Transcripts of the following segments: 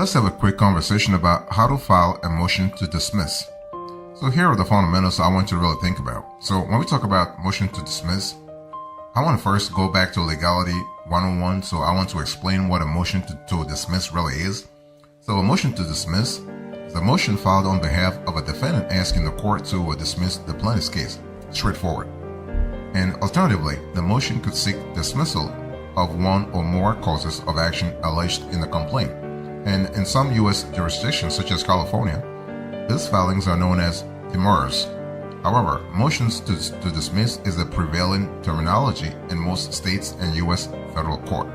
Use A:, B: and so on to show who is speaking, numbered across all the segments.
A: let's have a quick conversation about how to file a motion to dismiss. So here are the fundamentals I want you to really think about. So when we talk about motion to dismiss, I want to first go back to legality 101. So I want to explain what a motion to dismiss really is. So a motion to dismiss is a motion filed on behalf of a defendant asking the court to dismiss the plaintiff's case. Straightforward. And alternatively, the motion could seek dismissal of one or more causes of action alleged in the complaint. And in some U.S. jurisdictions, such as California, these filings are known as demurrers. However, motions to dismiss is the prevailing terminology in most states and U.S. federal court.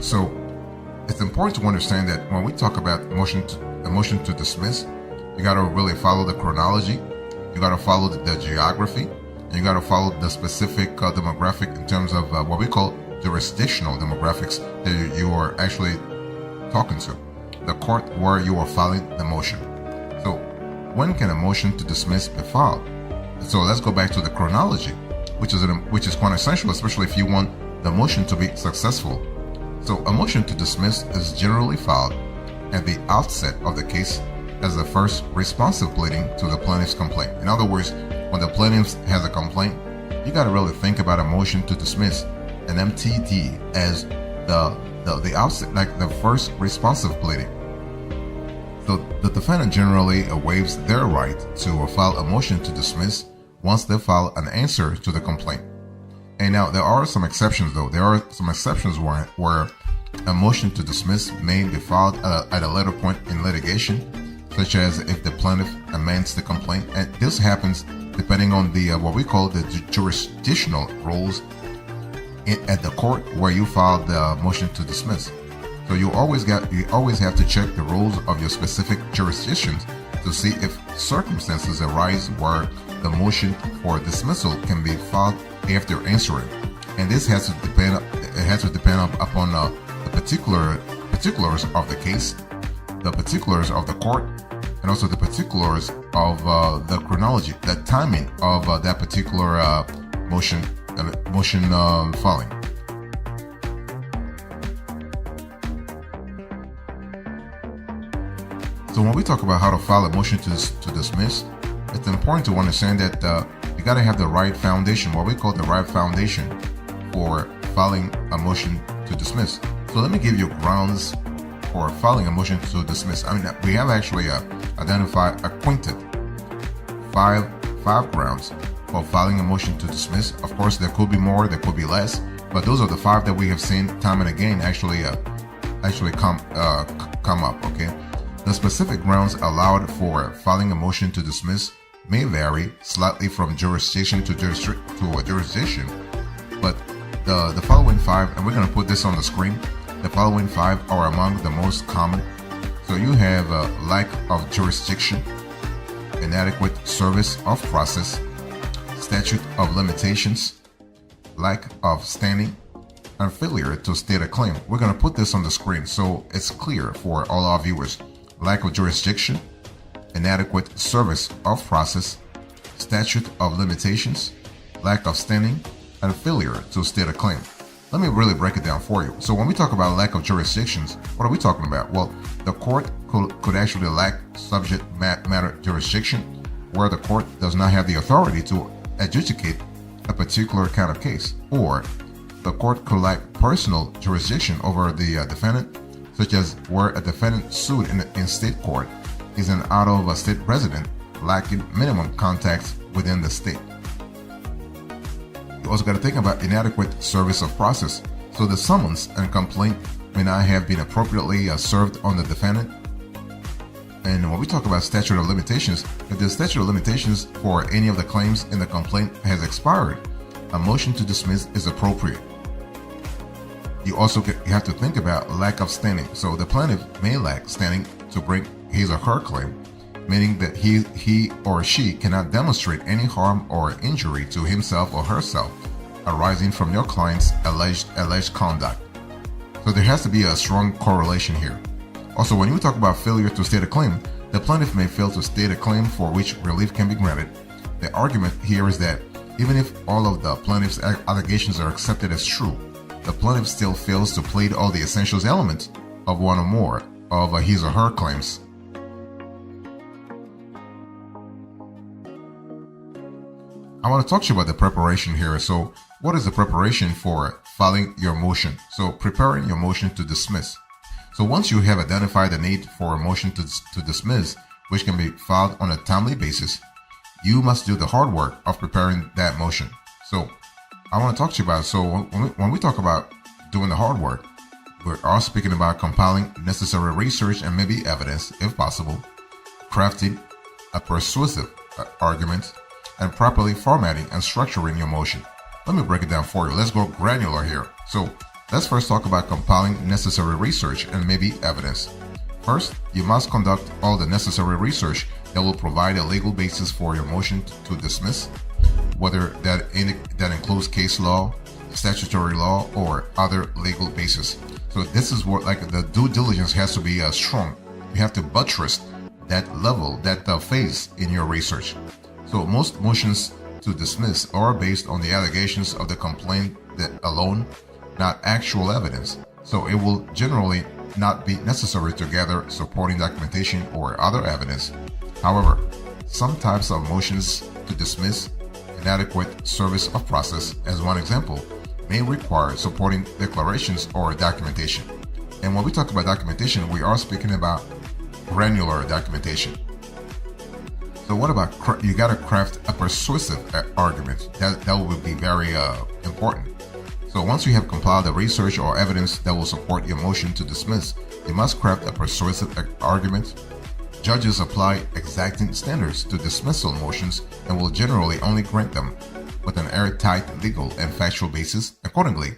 A: So, it's important to understand that when we talk about a motion to dismiss, you got to really follow the chronology, you got to follow the geography, and you got to follow the specific demographic in terms of what we call jurisdictional demographics that you are actually talking to, the court where you are filing the motion. So when can a motion to dismiss be filed? So let's go back to the chronology, which is quite essential, especially if you want the motion to be successful. So a motion to dismiss is generally filed at the outset of the case as the first responsive pleading to the plaintiff's complaint. In other words, when the plaintiff has a complaint, you got to really think about a motion to dismiss, an MTD, as the outset, like the first responsive pleading. So the defendant generally waives their right to file a motion to dismiss once they file an answer to the complaint. And now there are some exceptions though. There are some exceptions where a motion to dismiss may be filed at a later point in litigation, such as if the plaintiff amends the complaint. And this happens depending on the what we call the jurisdictional rules at the court where you filed the motion to dismiss. So you always have to check the rules of your specific jurisdictions to see if circumstances arise where the motion for dismissal can be filed after answering. And this has to depend. It has to depend upon the particulars of the case, the particulars of the court, and also the particulars of the chronology, the timing of that particular motion filing. So when we talk about how to file a motion to dismiss, it's important to understand that you got to have the right foundation, what we call the right foundation for filing a motion to dismiss. So let me give you grounds for filing a motion to dismiss. I mean, we have actually identified five grounds for filing a motion to dismiss. Of course, there could be more, there could be less, but those are the five that we have seen time and again actually come up. Okay, the specific grounds allowed for filing a motion to dismiss may vary slightly from jurisdiction to jurisdiction, but the following five, and we're going to put this on the screen. The following five are among the most common. So you have lack of jurisdiction, inadequate service of process, statute of limitations, lack of standing, and failure to state a claim. We're going to put this on the screen so it's clear for all our viewers. Lack of jurisdiction, inadequate service of process, statute of limitations, lack of standing, and failure to state a claim. Let me really break it down for you. So when we talk about lack of jurisdictions, what are we talking about? Well, the court could actually lack subject matter jurisdiction, where the court does not have the authority to adjudicate a particular kind of case, or the court could lack personal jurisdiction over the defendant, such as where a defendant sued in state court is an out-of-state resident lacking minimum contacts within the state. You also got to think about inadequate service of process. So the summons and complaint may not have been appropriately served on the defendant. And when we talk about statute of limitations, if the statute of limitations for any of the claims in the complaint has expired, a motion to dismiss is appropriate. You have to think about lack of standing. So the plaintiff may lack standing to bring his or her claim, meaning that he or she cannot demonstrate any harm or injury to himself or herself arising from your client's alleged conduct. So there has to be a strong correlation here. Also, when you talk about failure to state a claim, the plaintiff may fail to state a claim for which relief can be granted. The argument here is that even if all of the plaintiff's allegations are accepted as true, the plaintiff still fails to plead all the essential elements of one or more of his or her claims. I want to talk to you about the preparation here. So what is the preparation for filing your motion? So preparing your motion to dismiss. So once you have identified the need for a motion to dismiss, which can be filed on a timely basis, you must do the hard work of preparing that motion. So I want to talk to you about, so when we talk about doing the hard work, we are speaking about compiling necessary research and maybe evidence, if possible, crafting a persuasive argument, and properly formatting and structuring your motion. Let me break it down for you. Let's go granular here. So let's first talk about compiling necessary research and maybe evidence. First, you must conduct all the necessary research that will provide a legal basis for your motion to dismiss, whether that includes case law, statutory law, or other legal basis. So this is what, like, the due diligence has to be strong. You have to buttress that level, that phase in your research. So most motions to dismiss are based on the allegations of the complaint that alone, not actual evidence. So it will generally not be necessary to gather supporting documentation or other evidence. However, some types of motions to dismiss, inadequate service of process, as one example, may require supporting declarations or documentation. And when we talk about documentation, we are speaking about granular documentation. So what about, you got to craft a persuasive argument. That will be very important. So once you have compiled the research or evidence that will support your motion to dismiss, you must craft a persuasive argument. Judges apply exacting standards to dismissal motions and will generally only grant them with an airtight legal and factual basis. Accordingly,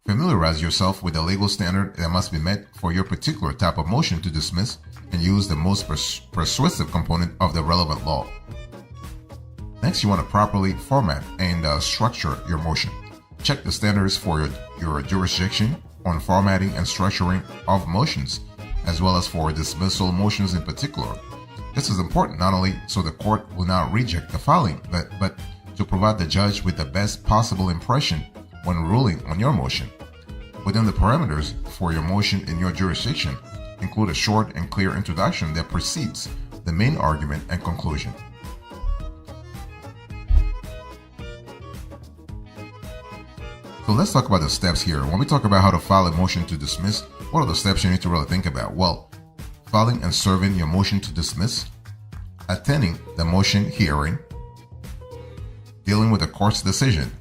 A: familiarize yourself with the legal standard that must be met for your particular type of motion to dismiss and use the most persuasive component of the relevant law. Next, you want to properly format and structure your motion. Check the standards for your jurisdiction on formatting and structuring of motions, as well as for dismissal motions in particular. This is important not only so the court will not reject the filing, but to provide the judge with the best possible impression when ruling on your motion. Within the parameters for your motion in your jurisdiction, include a short and clear introduction that precedes the main argument and conclusion. So let's talk about the steps here. When we talk about how to file a motion to dismiss, what are the steps you need to really think about? Well, filing and serving your motion to dismiss, attending the motion hearing, dealing with the court's decision,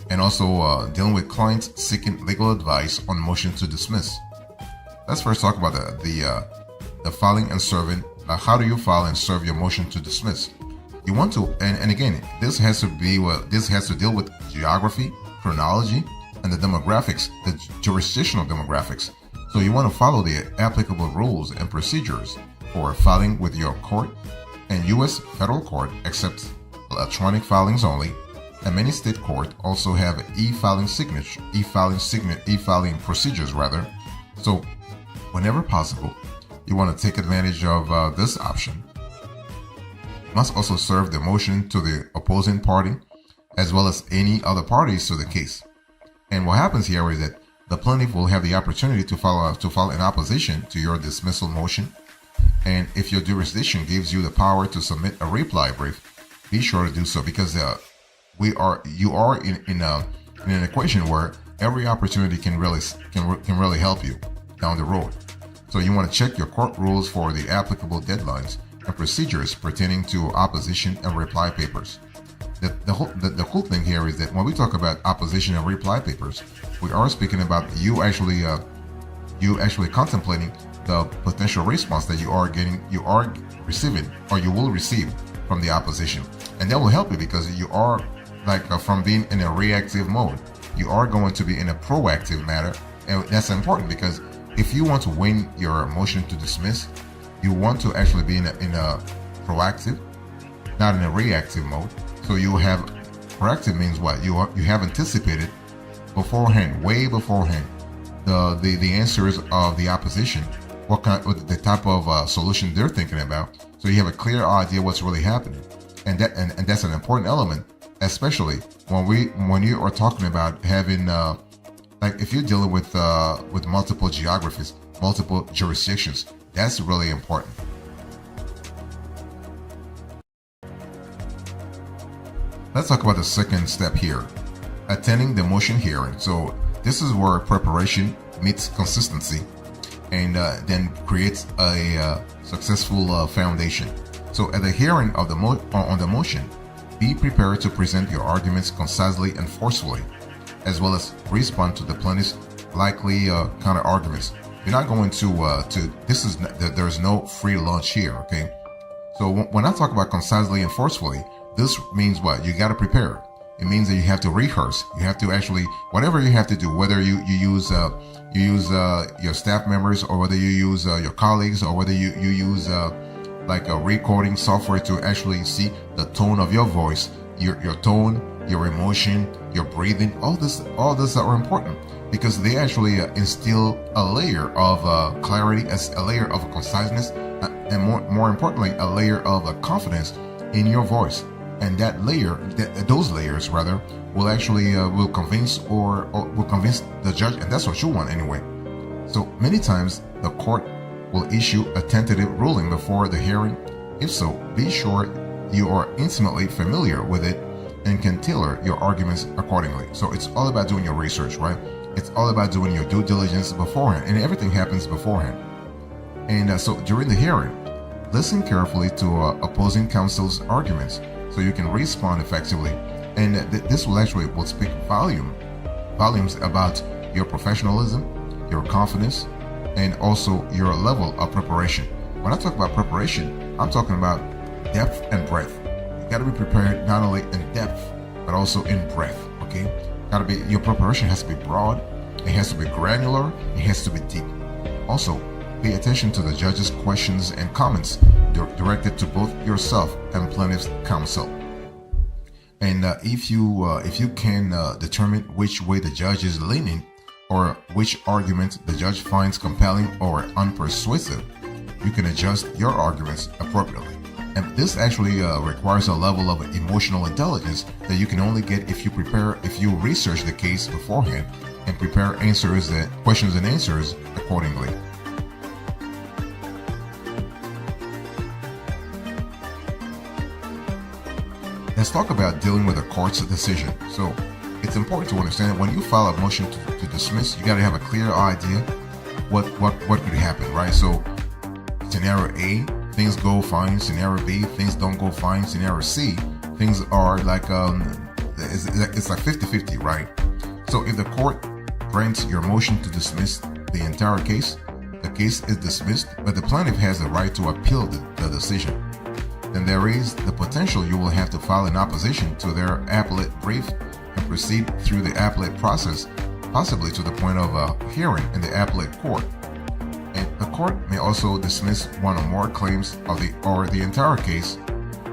A: and also dealing with clients seeking legal advice on motion to dismiss. Let's first talk about the filing and serving. How do you file and serve your motion to dismiss? You want to, and again, this has to deal with geography, chronology, and the demographics, the jurisdictional demographics. So you want to follow the applicable rules and procedures for filing with your court and U.S. federal court accepts electronic filings only, and many state courts also have e-filing procedures rather. So whenever possible, you want to take advantage of this option. You must also serve the motion to the opposing party as well as any other parties to the case. And what happens here is that the plaintiff will have the opportunity to file an opposition to your dismissal motion. And if your jurisdiction gives you the power to submit a reply brief, be sure to do so, because you are in an equation where every opportunity can really help you down the road. So you want to check your court rules for the applicable deadlines and procedures pertaining to opposition and reply papers. The cool thing here is that when we talk about opposition and reply papers, we are speaking about you actually contemplating the potential response that you are receiving, or you will receive from the opposition, and that will help you because you are from being in a reactive mode, you are going to be in a proactive manner, and that's important because if you want to win your motion to dismiss, you want to actually be in a proactive, not in a reactive mode. So you have proactive means what? You have anticipated beforehand, way beforehand, the answers of the opposition, the type of solution they're thinking about. So you have a clear idea what's really happening, and that's an important element, especially when you are talking about having if you're dealing with multiple geographies. multiple jurisdictions. That's really important. Let's talk about the second step here, attending the motion hearing. So this is where preparation meets consistency and then creates a successful foundation. So at the hearing of on the motion, be prepared to present your arguments concisely and forcefully, as well as respond to the plaintiff's likely counter arguments. You're not going to there's no free lunch here, okay? So when I talk about concisely and forcefully, this means what? You got to prepare. It means that you have to rehearse. You have to actually, whatever you have to do, whether you use your staff members, or whether you use your colleagues, or whether you use like a recording software to actually see the tone of your voice, your tone, your emotion, your breathing. All this are important because they actually instill a layer of clarity, as a layer of conciseness, and more importantly, a layer of confidence in your voice. And that layer, those layers rather, will actually will convince the judge, and that's what you want anyway. So many times the court will issue a tentative ruling before the hearing. If so, be sure you are intimately familiar with it and can tailor your arguments accordingly. So it's all about doing your research, right? It's all about doing your due diligence beforehand, and everything happens beforehand. And so during the hearing, listen carefully to opposing counsel's arguments so you can respond effectively. And this will speak volumes about your professionalism, your confidence, and also your level of preparation. When I talk about preparation, I'm talking about depth and breadth. You got to be prepared not only in depth but also in breadth. Okay, your preparation has to be broad, it has to be granular, it has to be deep. Also, pay attention to the judge's questions and comments directed to both yourself and plaintiff's counsel. And if you can determine which way the judge is leaning, or which argument the judge finds compelling or unpersuasive, you can adjust your arguments appropriately. And this actually requires a level of emotional intelligence that you can only get if you research the case beforehand and prepare questions and answers accordingly. Let's talk about dealing with a court's decision. So it's important to understand that when you file a motion to dismiss, you got to have a clear idea what could happen, right? So scenario A, things go fine. Scenario B, things don't go fine. Scenario C, things are like it's like 50-50, right? So if the court grants your motion to dismiss the entire case, the case is dismissed, but the plaintiff has the right to appeal the decision. Then there is the potential you will have to file an opposition to their appellate brief and proceed through the appellate process, possibly to the point of a hearing in the appellate court. And the court may also dismiss one or more claims or the entire case,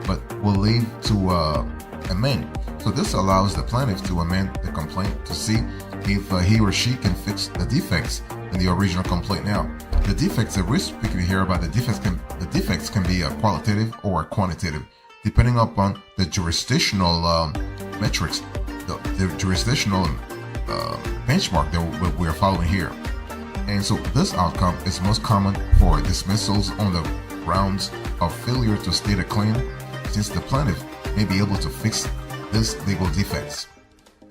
A: but will leave to amend. So this allows the plaintiff to amend the complaint to see if he or she can fix the defects in the original complaint. Now, the defects that we're speaking here about, the defects can be qualitative or quantitative, depending upon the jurisdictional metrics, the jurisdictional benchmark that we are following here. And so this outcome is most common for dismissals on the grounds of failure to state a claim, since the plaintiff may be able to fix these legal defects.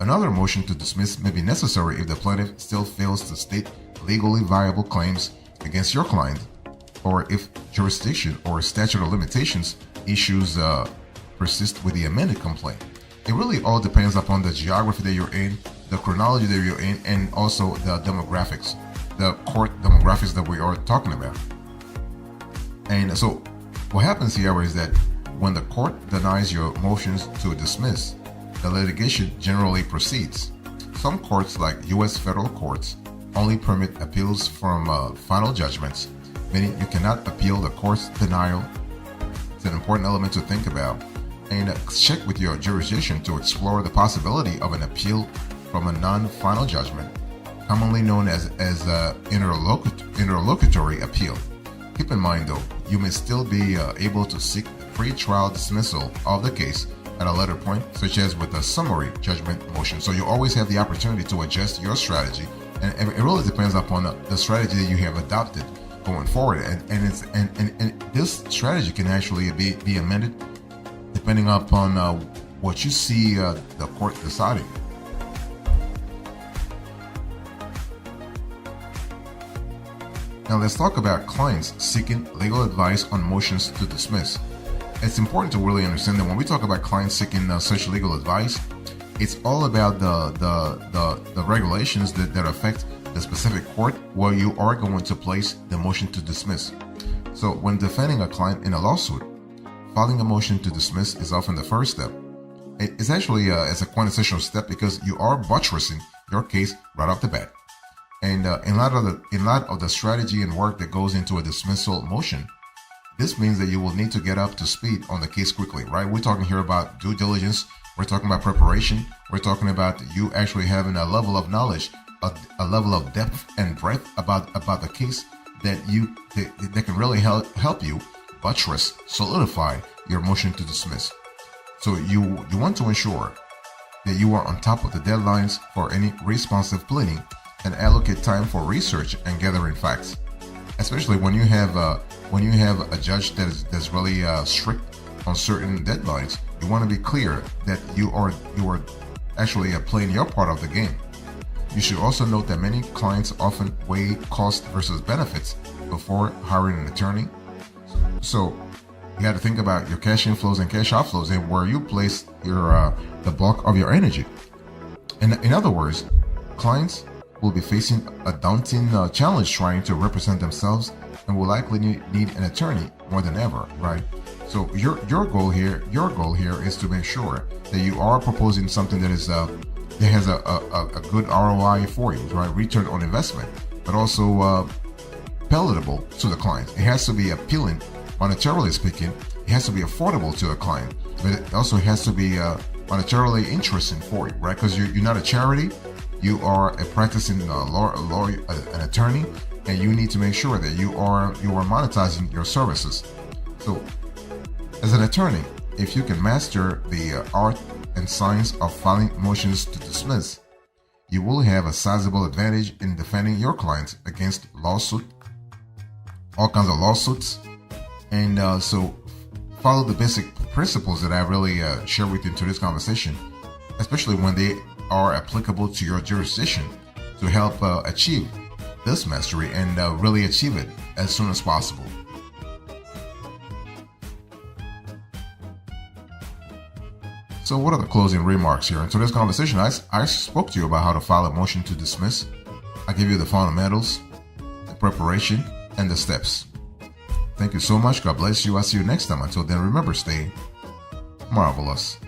A: Another motion to dismiss may be necessary if the plaintiff still fails to state legally viable claims against your client, or if jurisdiction or statute of limitations issues persist with the amended complaint. It really all depends upon the geography that you're in, the chronology that you're in, and also the demographics, the court demographics that we are talking about. And so what happens here is that when the court denies your motions to dismiss, the litigation generally proceeds. Some courts, like U.S. federal courts, only permit appeals from final judgments, meaning you cannot appeal the court's denial. It's an important element to think about. And check with your jurisdiction to explore the possibility of an appeal from a non-final judgment, commonly known as interlocutory appeal. Keep in mind though, you may still be able to seek pre-trial dismissal of the case at a later point, such as with a summary judgment motion. So you always have the opportunity to adjust your strategy And it really depends upon the strategy that you have adopted going forward. And this strategy can actually be amended depending upon what you see the court deciding. Now let's talk about clients seeking legal advice on motions to dismiss. It's important to really understand that when we talk about clients seeking such legal advice, it's all about the regulations that affect the specific court where you are going to place the motion to dismiss. So when defending a client in a lawsuit, filing a motion to dismiss is often the first step. It's actually it's a quintessential step because you are buttressing your case right off the bat. And in light of the strategy and work that goes into a dismissal motion, this means that you will need to get up to speed on the case quickly, right? We're talking here about due diligence. We're talking about preparation. We're talking about you actually having a level of knowledge, a level of depth and breadth about the case that can really help you buttress, solidify your motion to dismiss. So you want to ensure that you are on top of the deadlines for any responsive pleading and allocate time for research and gathering facts. Especially when you have a judge that's really strict on certain deadlines, you want to be clear that you are actually playing your part of the game. You should also note that many clients often weigh cost versus benefits before hiring an attorney. So you got to think about your cash inflows and cash outflows and where you place your the bulk of your energy. In other words, clients will be facing a daunting challenge trying to represent themselves and will likely need an attorney more than ever, right? So your goal here is to make sure that you are proposing something that is that has a good ROI for you, right? Return on investment, but also palatable to the client. It has to be appealing, monetarily speaking. It has to be affordable to a client, but it also has to be monetarily interesting for you, right? Because you're not a charity. You are a practicing lawyer, an attorney, and you need to make sure that you are monetizing your services. So, as an attorney, if you can master the art and science of filing motions to dismiss, you will have a sizable advantage in defending your clients against all kinds of lawsuits. And so, follow the basic principles that I really share with you in today's conversation, especially when they are applicable to your jurisdiction, to help achieve this mastery and really achieve it as soon as possible. So what are the closing remarks here? In today's conversation, I spoke to you about how to file a motion to dismiss. I give you the fundamentals, the preparation, and the steps. Thank you so much. God bless you. I'll see you next time. Until then, remember, stay marvelous.